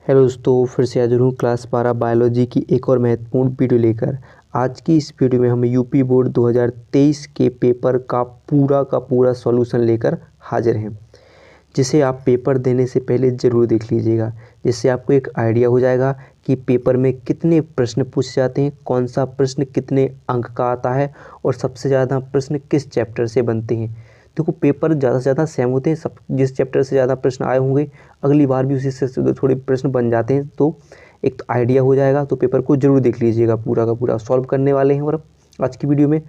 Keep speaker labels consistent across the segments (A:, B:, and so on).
A: Hello दोस्तों, फिर से हाजिर हूँ क्लास 12 बायोलॉजी की एक और महत्वपूर्ण वीडियो लेकर। आज की इस वीडियो में हम यूपी बोर्ड 2023 के पेपर का पूरा सॉल्यूशन लेकर हाजिर हैं, जिसे आप पेपर देने से पहले ज़रूर देख लीजिएगा, जिससे आपको एक आइडिया हो जाएगा कि पेपर में कितने प्रश्न पूछे जाते हैं, कौन सा प्रश्न कितने अंक का आता है और सबसे ज़्यादा प्रश्न किस चैप्टर से बनते हैं। देखो, पेपर ज़्यादा से ज़्यादा सेम होते हैं, सब जिस चैप्टर से ज़्यादा प्रश्न आए होंगे अगली बार भी उसी से थोड़े प्रश्न बन जाते हैं, तो एक तो आइडिया हो जाएगा। तो पेपर को ज़रूर देख लीजिएगा, पूरा का पूरा सॉल्व करने वाले हैं और आज की वीडियो में।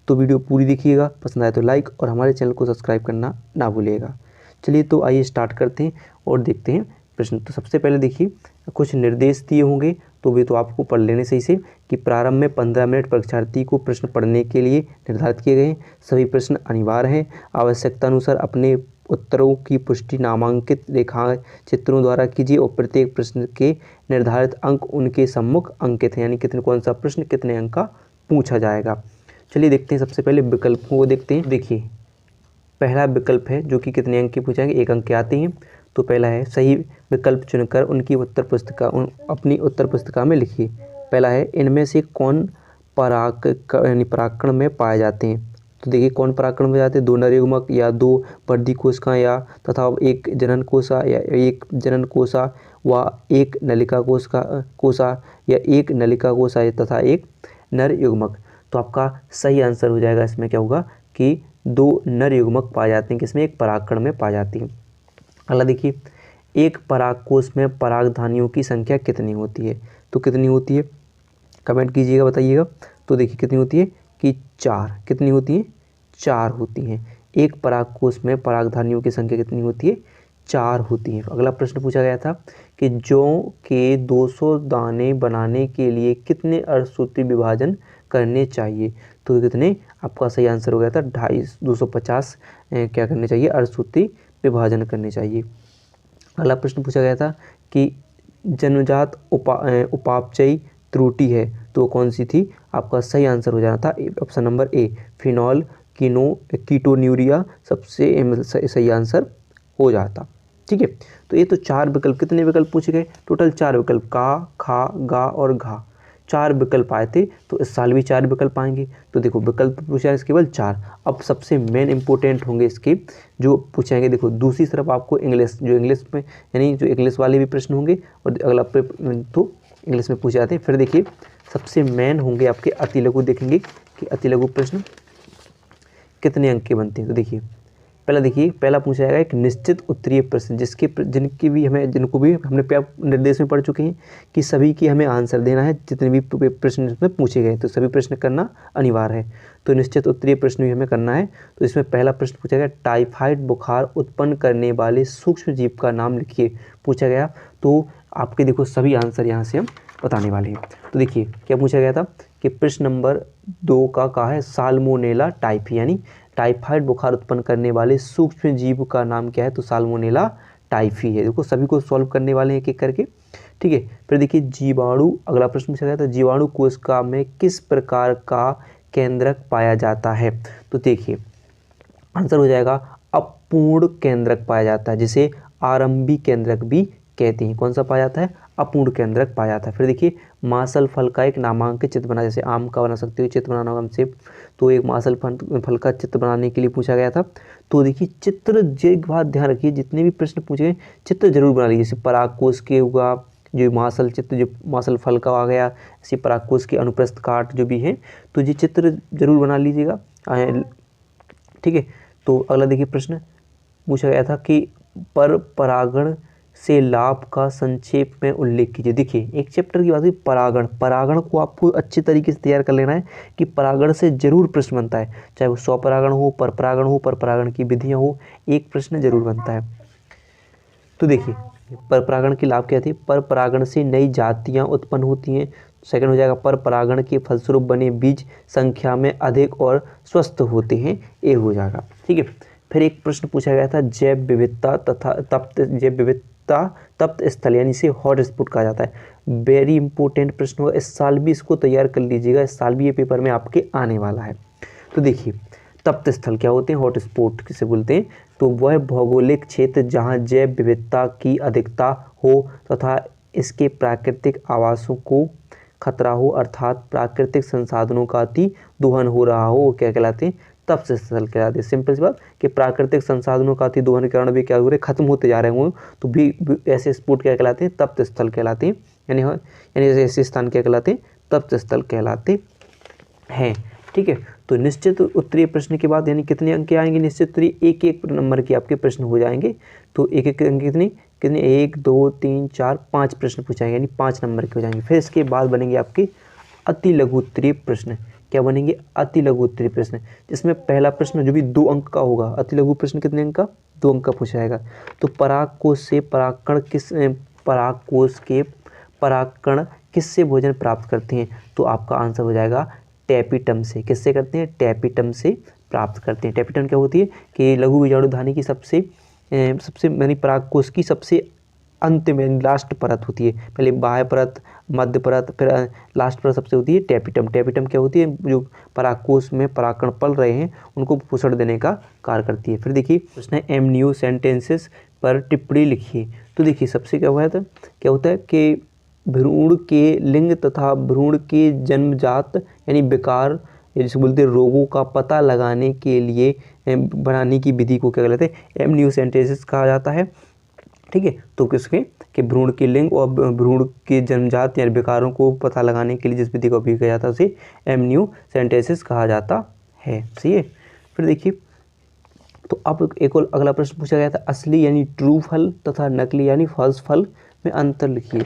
A: तो वीडियो पूरी देखिएगा, पसंद आए तो लाइक और हमारे चैनल को सब्सक्राइब करना ना भूलिएगा। चलिए तो आइए स्टार्ट करते हैं और देखते हैं प्रश्न। तो सबसे पहले देखिए, कुछ निर्देश दिए होंगे तो वे तो आपको पढ़ लेने सही से कि प्रारंभ में 15 मिनट परीक्षार्थी को प्रश्न पढ़ने के लिए निर्धारित किए गए हैं। सभी प्रश्न अनिवार्य हैं। आवश्यकता अनुसार अपने उत्तरों की पुष्टि नामांकित रेखा चित्रों द्वारा कीजिए और प्रत्येक प्रश्न के निर्धारित अंक उनके सम्मुख अंकित हैं, यानी कितने कौन सा प्रश्न कितने अंक का पूछा जाएगा। चलिए देखते हैं, सबसे पहले विकल्पों को देखते हैं। देखिए, पहला विकल्प है जो कि कितने अंक के पूछेंगे, 1 अंक के आते हैं। तो पहला है सही विकल्प चुनकर उनकी अपनी उत्तर पुस्तिका में लिखिए। पहला है, इनमें से कौन परागकण में पाए जाते हैं। तो देखिए, कौन परागकण में जाते हैं, 2 नर युग्मक या 2 वर्धी कोशिका या तथा 1 जनन कोशा या 1 जनन कोशा व 1 नलिका कोशा या 1 नलिका कोशा तथा 1 नर युग्मक। तो आपका सही आंसर हो जाएगा इसमें क्या होगा कि 2 नर युग्मक पाए जाते हैं, किसमें, एक परागकण में पाए जाती हैं। अगला देखिए, एक परागकोश में परागधानियों की संख्या कितनी होती है। तो कितनी होती है, कमेंट कीजिएगा, बताइएगा। तो देखिए कितनी होती है कि 4। कितनी होती है, 4 होती हैं। एक परागकोश में परागधानियों की संख्या कितनी होती है, 4 होती हैं। अगला प्रश्न पूछा गया था कि जौ के 200 दाने बनाने के लिए कितने अर्धसूत्री विभाजन करने चाहिए। तो कितने, आपका सही आंसर हो गया था 250 क्या करने चाहिए, अर्धसूत्री विभाजन करने चाहिए। अगला प्रश्न पूछा गया था कि जन्मजात उपापचयी त्रुटि है, तो कौन सी थी। आपका सही आंसर हो जाना था option number A, phenol ketonuria सबसे सही आंसर हो जाता। ठीक है, तो ये तो 4 विकल्प, कितने विकल्प पूछे गए, टोटल 4 विकल्प, का, खा, गा और घा, 4 विकल्प आए थे। तो इस साल भी 4 विकल्प आएंगे। तो देखो, विकल्प पूछा है केवल 4। अब सबसे मेन इंपॉर्टेंट होंगे इसके जो पूछेंगे। देखो, दूसरी तरफ आपको इंग्लिश, जो इंग्लिश में यानी जो इंग्लिश वाले भी प्रश्न होंगे और अगला तो इंग्लिश में पूछे जाते हैं। फिर देखिए, सबसे मेन होंगे आपके अति लघु, देखेंगे कि अति लघु प्रश्न कितने अंक के बनते हैं। तो देखिए, पहला पूछा जाएगा एक निश्चित उत्तरीय प्रश्न, जिनको भी हमने निर्देश में पढ़ चुके हैं कि सभी की हमें आंसर देना है, जितने भी प्रश्न इसमें पूछे गए तो सभी प्रश्न करना अनिवार्य है। तो निश्चित उत्तरीय प्रश्न भी हमें करना है। तो इसमें पहला प्रश्न पूछा गया, टाइफाइड बुखार उत्पन्न करने वाले सूक्ष्म जीव का नाम लिखिए, पूछा गया। तो आपके देखो सभी आंसर यहाँ से हम बताने वाले हैं। तो देखिए क्या पूछा गया था कि प्रश्न नंबर 2 का है, साल्मोनेला टाइफी, यानी टाइफाइड बुखार उत्पन्न करने वाले सूक्ष्म जीव का नाम क्या है। तो साल्मोनेला टाइफी है। देखो, सभी को सॉल्व करने वाले हैं एक एक करके। ठीक है, फिर देखिए जीवाणु, अगला प्रश्न पूछा गया था, जीवाणु कोशिका में किस प्रकार का केंद्रक पाया जाता है। तो देखिए आंसर हो जाएगा अपूर्ण केंद्रक पाया जाता है, जिसे आरंभी केंद्रक भी कहते हैं। कौन सा पाया जाता है, अपूर्ण केंद्रक पाया जाता है। फिर देखिए, मासल फल का एक नामांकित चित्र बना, जैसे आम का बना सकते हो चित्र बनाना हमसे, तो एक मासल फल का चित्र बनाने के लिए पूछा गया था। तो देखिए चित्र, एक बात ध्यान रखिए, जितने भी प्रश्न पूछे गए चित्र जरूर बना लीजिए। जैसे परागकोश के हुआ, जो मासल चित्र, जो मासल फल का आ गया, इसी परागकोश के अनुप्रस्थ काट जो भी है, तो ये चित्र जरूर बना लीजिएगा। ठीक है, तो अगला देखिए प्रश्न पूछा गया था कि पर परागण से लाभ का संक्षेप में उल्लेख कीजिए। देखिए, एक चैप्टर की बात है परागण को आपको अच्छे तरीके से तैयार कर लेना है कि परागण से जरूर प्रश्न बनता है, चाहे वो स्वपरागण हो, पर परागण की विधियां हो, एक प्रश्न जरूर बनता है। तो देखिए, पर परागण के लाभ क्या थे, पर परागण से नई जातियां उत्पन्न होती हैं। सेकंड हो जाएगा, पर परागण के फलस्वरूप बने बीज संख्या में अधिक और स्वस्थ होते हैं, ये हो जाएगा। ठीक है, फिर एक प्रश्न पूछा गया था, जैव विविधता तप्त स्थल, यानी इसे हॉट स्पॉट कहा जाता है। वेरी इंपॉर्टेंट प्रश्न होगा, इस साल भी इसको तैयार कर लीजिएगा, इस साल भी ये पेपर में आपके आने वाला है। तो देखिए, तप्त स्थल क्या होते हैं, हॉट स्पॉट किसे बोलते हैं। तो वह भौगोलिक क्षेत्र जहाँ जैव विविधता की अधिकता हो तथा इसके प्राकृतिक आवासों को खतरा हो, अर्थात प्राकृतिक संसाधनों का अति दोहन हो रहा हो, वो क्या कहलाते हैं, तप्त स्थल कहलाते हैं। सिंपल सी बात कि प्राकृतिक संसाधनों का अति दोहन के कारण भी क्या हो रहे, खत्म होते जा रहे हों, तो भी ऐसे स्पॉट क्या कहलाते हैं, तप्त स्थल कहलाते हैं। यानी ऐसे स्थान क्या कहलाते हैं, तप्त स्थल कहलाते हैं। ठीक है, तो निश्चित उत्तरीय प्रश्न के बाद यानी कितने अंक आएंगे, निश्चित उत्तरीय एक एक नंबर के आपके प्रश्न हो जाएंगे। तो एक एक अंक कितने कितने 1 2 3 4 5 प्रश्न पूछाएंगे, यानी 5 नंबर के हो जाएंगे। फिर इसके बाद बनेंगे आपके अति लघु उत्तरीय प्रश्न। क्या बनेंगे, अति लघु उत्तरीय प्रश्न, जिसमें पहला प्रश्न जो भी 2 अंक का होगा। अति लघु प्रश्न कितने अंक का, 2 अंक का पूछा जाएगा। तो परागकोश से परागकोश के परागकण किससे भोजन प्राप्त करते हैं, तो आपका आंसर हो जाएगा टैपिटम से। किससे करते हैं, टैपिटम से प्राप्त करते हैं। टैपिटम क्या होती है कि लघु बीजाणुधानी की सबसे यानी परागकोश की सबसे अंत में लास्ट परत होती है। पहले बाह्य परत, मध्य परत, फिर लास्ट परत सबसे होती है टैपिटम। टैपिटम क्या होती है, जो परागकोश में परागकण पल रहे हैं उनको पोषण देने का कार्य करती है। फिर देखिए प्रश्न है एमनियो सेंटेंसेस पर टिप्पणी लिखिए। तो देखिए सबसे क्या हुआ था, क्या होता है कि भ्रूण के लिंग तथा भ्रूण के जन्मजात यानी विकार जिसे बोलते हैं रोगों का पता लगाने के लिए बनाने की विधि को क्या कहलाते हैं, एमनियो सेंटेंसेस कहा जाता है। ठीक है, तो किसके कि भ्रूण के लिंग और भ्रूण के जन्मजात या विकारों को पता लगाने के लिए जिस विधि का उपयोग किया जाता है उसे एमनियो सेंटेंसेस कहा जाता है। सही है। फिर देखिए तो अब एक और अगला प्रश्न पूछा गया था, असली यानी ट्रू फल तथा नकली यानी फॉल्स फल में अंतर लिखिए।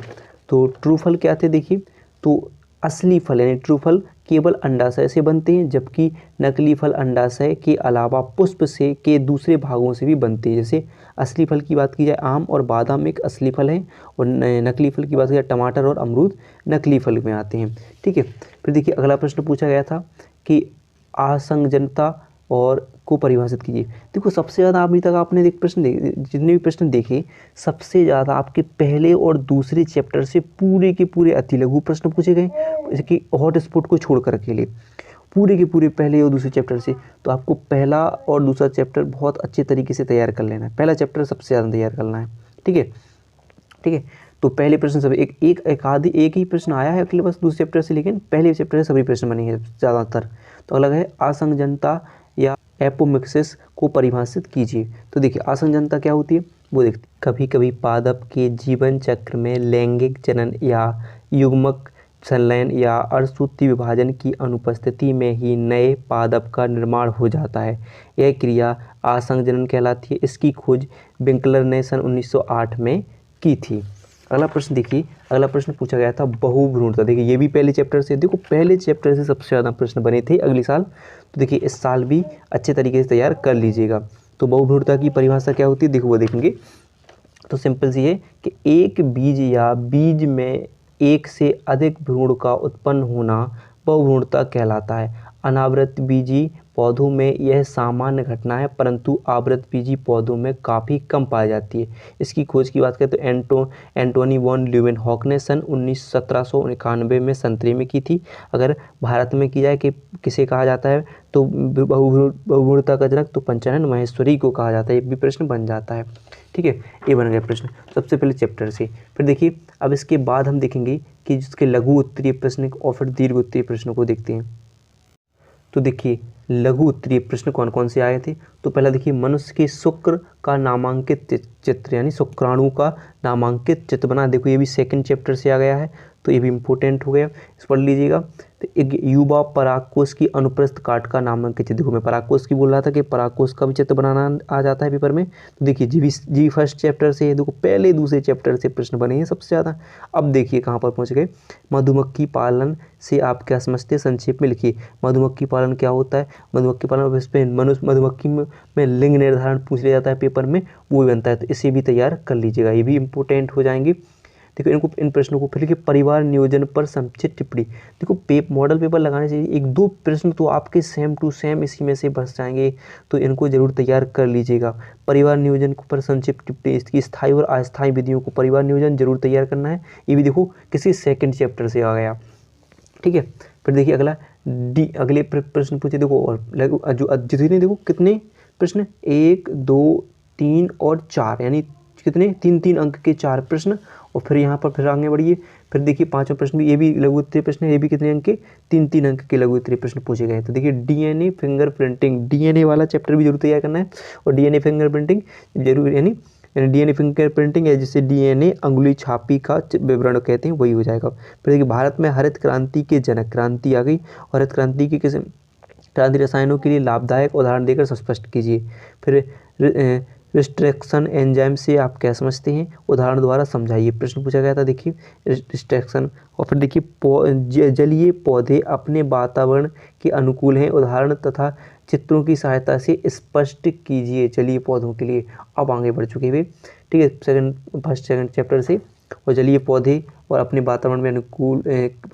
A: तो ट्रू फल क्या थे, देखिए तो असली फल यानी ट्रू फल केवल अंडाशय से बनते हैं, जबकि नकली फल अंडाशय के अलावा पुष्प से के दूसरे भागों से भी बनते हैं। जैसे असली फल की बात की जाए आम और बादाम एक असली फल है, और नकली फल की बात की जाए टमाटर और अमरूद नकली फल में आते हैं। ठीक है, फिर देखिए अगला प्रश्न पूछा गया था कि असंजनता और को परिभाषित कीजिए। देखो सबसे ज़्यादा अभी तक आपने जितने भी प्रश्न देखे, सबसे ज़्यादा आपके पहले और दूसरे चैप्टर से पूरे के पूरे अति लघु प्रश्न पूछे गए, जैसे कि हॉट स्पॉट को छोड़ कर के लिए पूरे के पूरे पहले और दूसरे चैप्टर से। तो आपको पहला और दूसरा चैप्टर बहुत अच्छे तरीके से तैयार कर लेना है। पहला चैप्टर सबसे ज़्यादा तैयार करना है। ठीक है, ठीक है। तो पहले प्रश्न सब एक ही प्रश्न आया है अगले बस दूसरे चैप्टर से, लेकिन पहले चैप्टर से सभी प्रश्न बने हैं ज़्यादातर। तो अलग है असंजनता या एपोमिक्सिस को परिभाषित कीजिए। तो देखिए असंजनता क्या होती है वो देखते हैं। कभी कभी पादप के जीवन चक्र में लैंगिक जनन या युग्मक संलयन या अर्धसूत्री विभाजन की अनुपस्थिति में ही नए पादप का निर्माण हो जाता है। यह क्रिया असंजनन कहलाती है। इसकी खोज विंकलर ने सन 1908 में की थी। अगला प्रश्न देखिए, अगला प्रश्न पूछा गया था बहुभ्रूणता। देखिए ये भी पहले चैप्टर से, देखो पहले चैप्टर से सबसे ज़्यादा प्रश्न बने थे अगले साल। तो देखिए इस साल भी अच्छे तरीके से तैयार कर लीजिएगा। तो बहुभ्रूणता की परिभाषा क्या होती है, देखो वो देखेंगे। तो सिंपल सी है कि एक बीज या बीज में एक से अधिक भ्रूण का उत्पन्न होना बहुभ्रूणता कहलाता है। अनावृत बीजी पौधों में यह सामान्य घटना है, परंतु आवृत बीजी पौधों में काफ़ी कम पाई जाती है। इसकी खोज की बात करें तो एंटोनी वॉन ल्यूवेनहॉक ने सन 1791 में संतरे में की थी। अगर भारत में की जाए कि किसे कहा जाता है तो बहुभ्रूणता का जनक तो पंचानन माहेश्वरी को कहा जाता है। ये भी प्रश्न बन जाता है। ठीक है, ये बन गया प्रश्न सबसे पहले चैप्टर से। फिर देखिए अब इसके बाद हम देखेंगे कि जिसके लघु उत्तरीय प्रश्न और फिर दीर्घ उत्तरीय प्रश्नों को देखते हैं। तो देखिए लघु उत्तरीय प्रश्न कौन कौन से आए थे। तो पहला देखिए मनुष्य के शुक्र का नामांकित चित्र यानी शुक्राणु का नामांकित चित्र बना। देखो ये भी सेकंड चैप्टर से आ गया है, तो ये भी इम्पोर्टेंट हो गया, इस पढ़ लीजिएगा। तो एक युवा परागकोश की अनुप्रस्थ काट का नामांकित चित्र। देखो मैं परागकोश की बोल रहा था कि परागकोश का भी चित्र बनाना आ जाता है पेपर में। तो देखिए जी फर्स्ट चैप्टर से, देखो पहले दूसरे चैप्टर से प्रश्न बने हैं सबसे ज़्यादा। अब देखिए कहाँ पर पहुँच गए, मधुमक्खी पालन से आप क्या समझते हैं, संक्षेप में लिखिए। मधुमक्खी पालन क्या होता है, मधुमक्खी पालन इस पर मधुमक्खी में लिंग निर्धारण पूछ लिया जाता है पेपर में, वो भी बनता है। तो इसे भी तैयार कर लीजिएगा, ये भी इंपॉर्टेंट हो जाएंगे। देखो इन प्रश्नों को फिर लिखिए। परिवार नियोजन पर संक्षिप्त टिप्पणी। देखो मॉडल पेपर लगाने चाहिए, एक दो प्रश्न तो आपके सेम टू सेम इसी में से बच जाएंगे, तो इनको जरूर तैयार कर लीजिएगा। परिवार नियोजन पर संक्षिप्त टिप्पणी, इसकी स्थायी और अस्थायी विधियों को परिवार नियोजन जरूर तैयार करना है। ये भी देखो किसी सेकंड चैप्टर से आ गया। ठीक है, फिर देखिए अगले प्रश्न पूछे। देखो और जो जितने देखो कितने प्रश्न, 1 2 3 और 4 यानी कितने 3 3 अंक के 4 प्रश्न और फिर यहाँ पर फिर आगे बढ़िए, फिर देखिए पाँचवा प्रश्न भी, ये भी लघु उत्तरीय प्रश्न है, ये भी कितने अंक के, 3-3 अंक के लघु उत्तरीय प्रश्न पूछे गए हैं। तो देखिए डीएनए फिंगरप्रिंटिंग, डीएनए वाला चैप्टर भी जरूर तैयार करना है, और डीएनए फिंगरप्रिंटिंग जरूर, यानी डीएनए फिंगरप्रिंटिंग है जिसे डीएनए अंगुली छापी का विवरण कहते हैं, वही हो जाएगा। फिर देखिए भारत में हरित क्रांति के जनक, क्रांति आ गई, और हरित क्रांति के किसी क्रांति रसायनों के लिए लाभदायक उदाहरण देकर स्पष्ट कीजिए। फिर रिस्ट्रक्शन एंजाइम से आप क्या समझते हैं, उदाहरण द्वारा समझाइए, प्रश्न पूछा गया था। देखिए रिस्ट्रक्शन, और फिर देखिए जलीय पौधे अपने वातावरण के अनुकूल हैं, उदाहरण तथा चित्रों की सहायता से स्पष्ट कीजिए जलीय पौधों के लिए। अब आगे बढ़ चुके हुए, ठीक है, सेकंड चैप्टर से, और जलीय पौधे और अपने वातावरण में अनुकूल,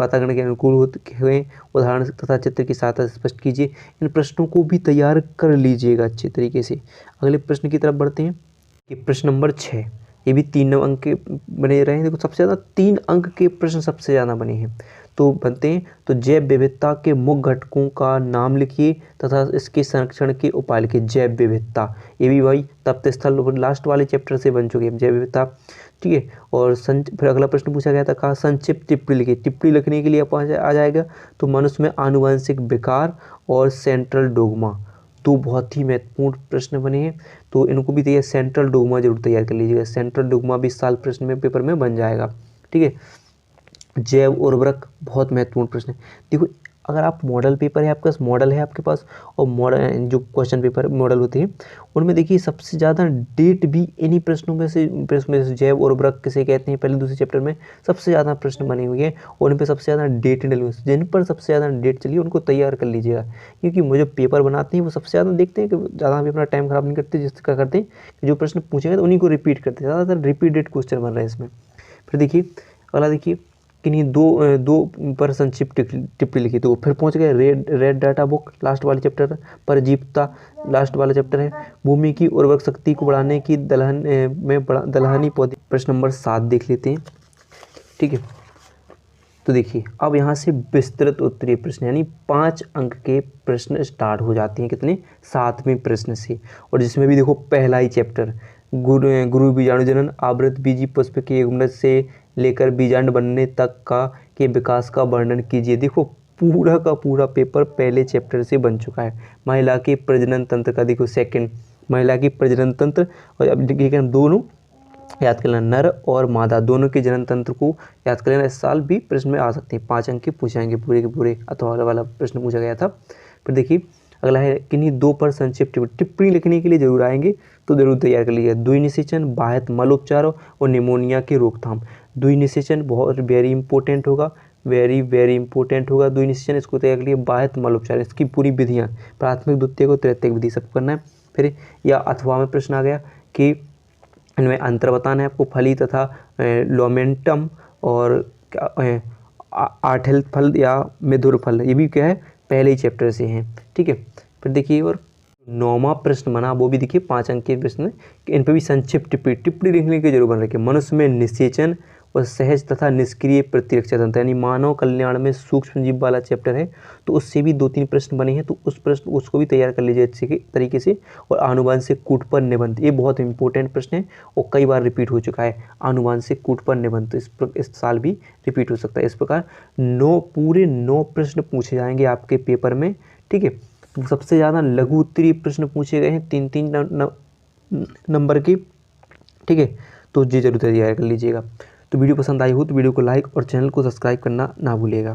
A: वातावरण के अनुकूल होते हुए उदाहरण तथा चित्र की सहायता से स्पष्ट कीजिए। इन प्रश्नों को भी तैयार कर लीजिएगा अच्छे तरीके से। अगले प्रश्न की तरफ बढ़ते हैं कि प्रश्न नंबर 6, ये भी 3 अंक के बने रहे हैं। देखो सबसे ज़्यादा 3 अंक के प्रश्न सबसे ज़्यादा बने हैं, तो बनते हैं। तो जैव विविधता के मुख्य घटकों का नाम लिखिए तथा इसके संरक्षण के उपाय लिखिए। जैव विविधता, ये भी भाई तप्त स्थल लास्ट वाले चैप्टर से बन चुके हैं, जैव विविधता, ठीक है। और फिर अगला प्रश्न पूछा गया था, कहा संक्षिप्त टिप्पणी लिखिए। टिप्पणी लिखने के लिए आ जाएगा तो मनुष्य में आनुवंशिक विकार और सेंट्रल डोग्मा, तो बहुत ही महत्वपूर्ण प्रश्न बने हैं, तो इनको भी तैयार, सेंट्रल डोग्मा जरूर तैयार कर लीजिएगा। सेंट्रल डोग्मा भी इस साल प्रश्न में पेपर में बन जाएगा, ठीक है। जैव उर्वरक बहुत महत्वपूर्ण प्रश्न है। देखो अगर आप मॉडल पेपर है, आपके पास मॉडल है आपके पास, और मॉडल जो क्वेश्चन पेपर मॉडल होते हैं उनमें देखिए सबसे ज़्यादा डेट भी इन्हीं प्रश्नों में से जैव उर्वरक किसे कहते हैं, पहले दूसरे चैप्टर में सबसे ज़्यादा प्रश्न बने हुए हैं, और उन पर सबसे ज़्यादा डेट डली हुई, जिन पर सबसे ज़्यादा डेट चली उनको तैयार कर लीजिएगा। क्योंकि वो जो पेपर बनाते हैं वो सबसे ज़्यादा देखते हैं कि ज़्यादा भी अपना टाइम खराब नहीं करते, जिसका करते हैं कि जो प्रश्न पूछे गए तो उन्हीं को रिपीट करते हैं, ज़्यादातर रिपीटेड क्वेश्चन बन रहे हैं इसमें। फिर देखिए अगला, देखिए किन्हीं दो पर संक्षिप्त टिप्पणी लिखी, तो फिर पहुंच गए रेड डाटा बुक, लास्ट वाले चैप्टर, परजीवता लास्ट वाला चैप्टर है, भूमि की उर्वरक शक्ति को बढ़ाने की दलहनी पौधे। प्रश्न नंबर 7 देख लेते हैं, ठीक है। तो देखिए अब यहाँ से विस्तृत उत्तरीय प्रश्न, यानी 5 अंक के प्रश्न स्टार्ट हो जाते हैं, कितने, 7वें प्रश्न से, और जिसमें भी देखो पहला ही चैप्टर गुरु बीजाणु जनन, आवृत बीजी पुष्प के उम्र से लेकर बीजांड बनने तक के विकास का वर्णन कीजिए। देखो पूरा का पूरा पेपर पहले चैप्टर से बन चुका है। महिला के प्रजनन तंत्र का देखो सेकंड, महिला की प्रजनन तंत्र, और अब देखिए हम दोनों याद कर लेना, नर और मादा दोनों के जनन तंत्र को याद कर लेना, इस साल भी प्रश्न में आ सकते हैं, 5 अंक के पूछाएंगे पूरे के पूरे, अथवा वाला प्रश्न पूछा गया था। फिर देखिए अगला है किन्हीं 2 पर संक्षिप्त टिप्पणी लिखने के लिए जरूर आएंगे, तो जरूर तैयार कर लीजिए। द्वि निषेचन, बाह्य मल उपचार और निमोनिया की रोकथाम। द्वि निषेचन बहुत वेरी इंपॉर्टेंट होगा, वेरी इंपॉर्टेंट होगा द्वि निषेचन, इसको तैयार कर लिए। बाह्य मल उपचार, इसकी पूरी विधियाँ, प्राथमिक द्वितीयक और तृतीयक विधि सब करना है। फिर या अथवा में प्रश्न आ गया कि इनमें अंतर बताना है आपको, फली तथा लोमेंटम और आठल फल या मिधुर फल, ये भी क्या है पहले ही चैप्टर से हैं, ठीक है। फिर देखिए और 9वां प्रश्न बना, वो भी देखिए 5 अंक के प्रश्न, इन पर भी संक्षिप्त टिप्पणी लिखने की जरूर बन रखी है। मनुष्य में निषेचन और सहज तथा निष्क्रिय प्रतिरक्षा तंत्र, यानी मानव कल्याण में सूक्ष्म जीव वाला चैप्टर है, तो उससे भी 2-3 प्रश्न बने हैं, तो उस प्रश्न उसको भी तैयार कर लीजिए अच्छे तरीके से। और आनुवंशिक कूट पर निबंध, ये बहुत इंपॉर्टेंट प्रश्न है और कई बार रिपीट हो चुका है। आनुवंशिक कूट पर निबंध तो इस साल भी रिपीट हो सकता है। इस प्रकार पूरे 9 प्रश्न पूछे जाएंगे आपके पेपर में, ठीक है। सबसे ज़्यादा लघु उत्तरीय प्रश्न पूछे गए हैं 3-3 नंबर के, ठीक है। तो ये जरूर तैयार कर लीजिएगा। तो वीडियो पसंद आई हो तो वीडियो को लाइक और चैनल को सब्सक्राइब करना ना भूलिएगा।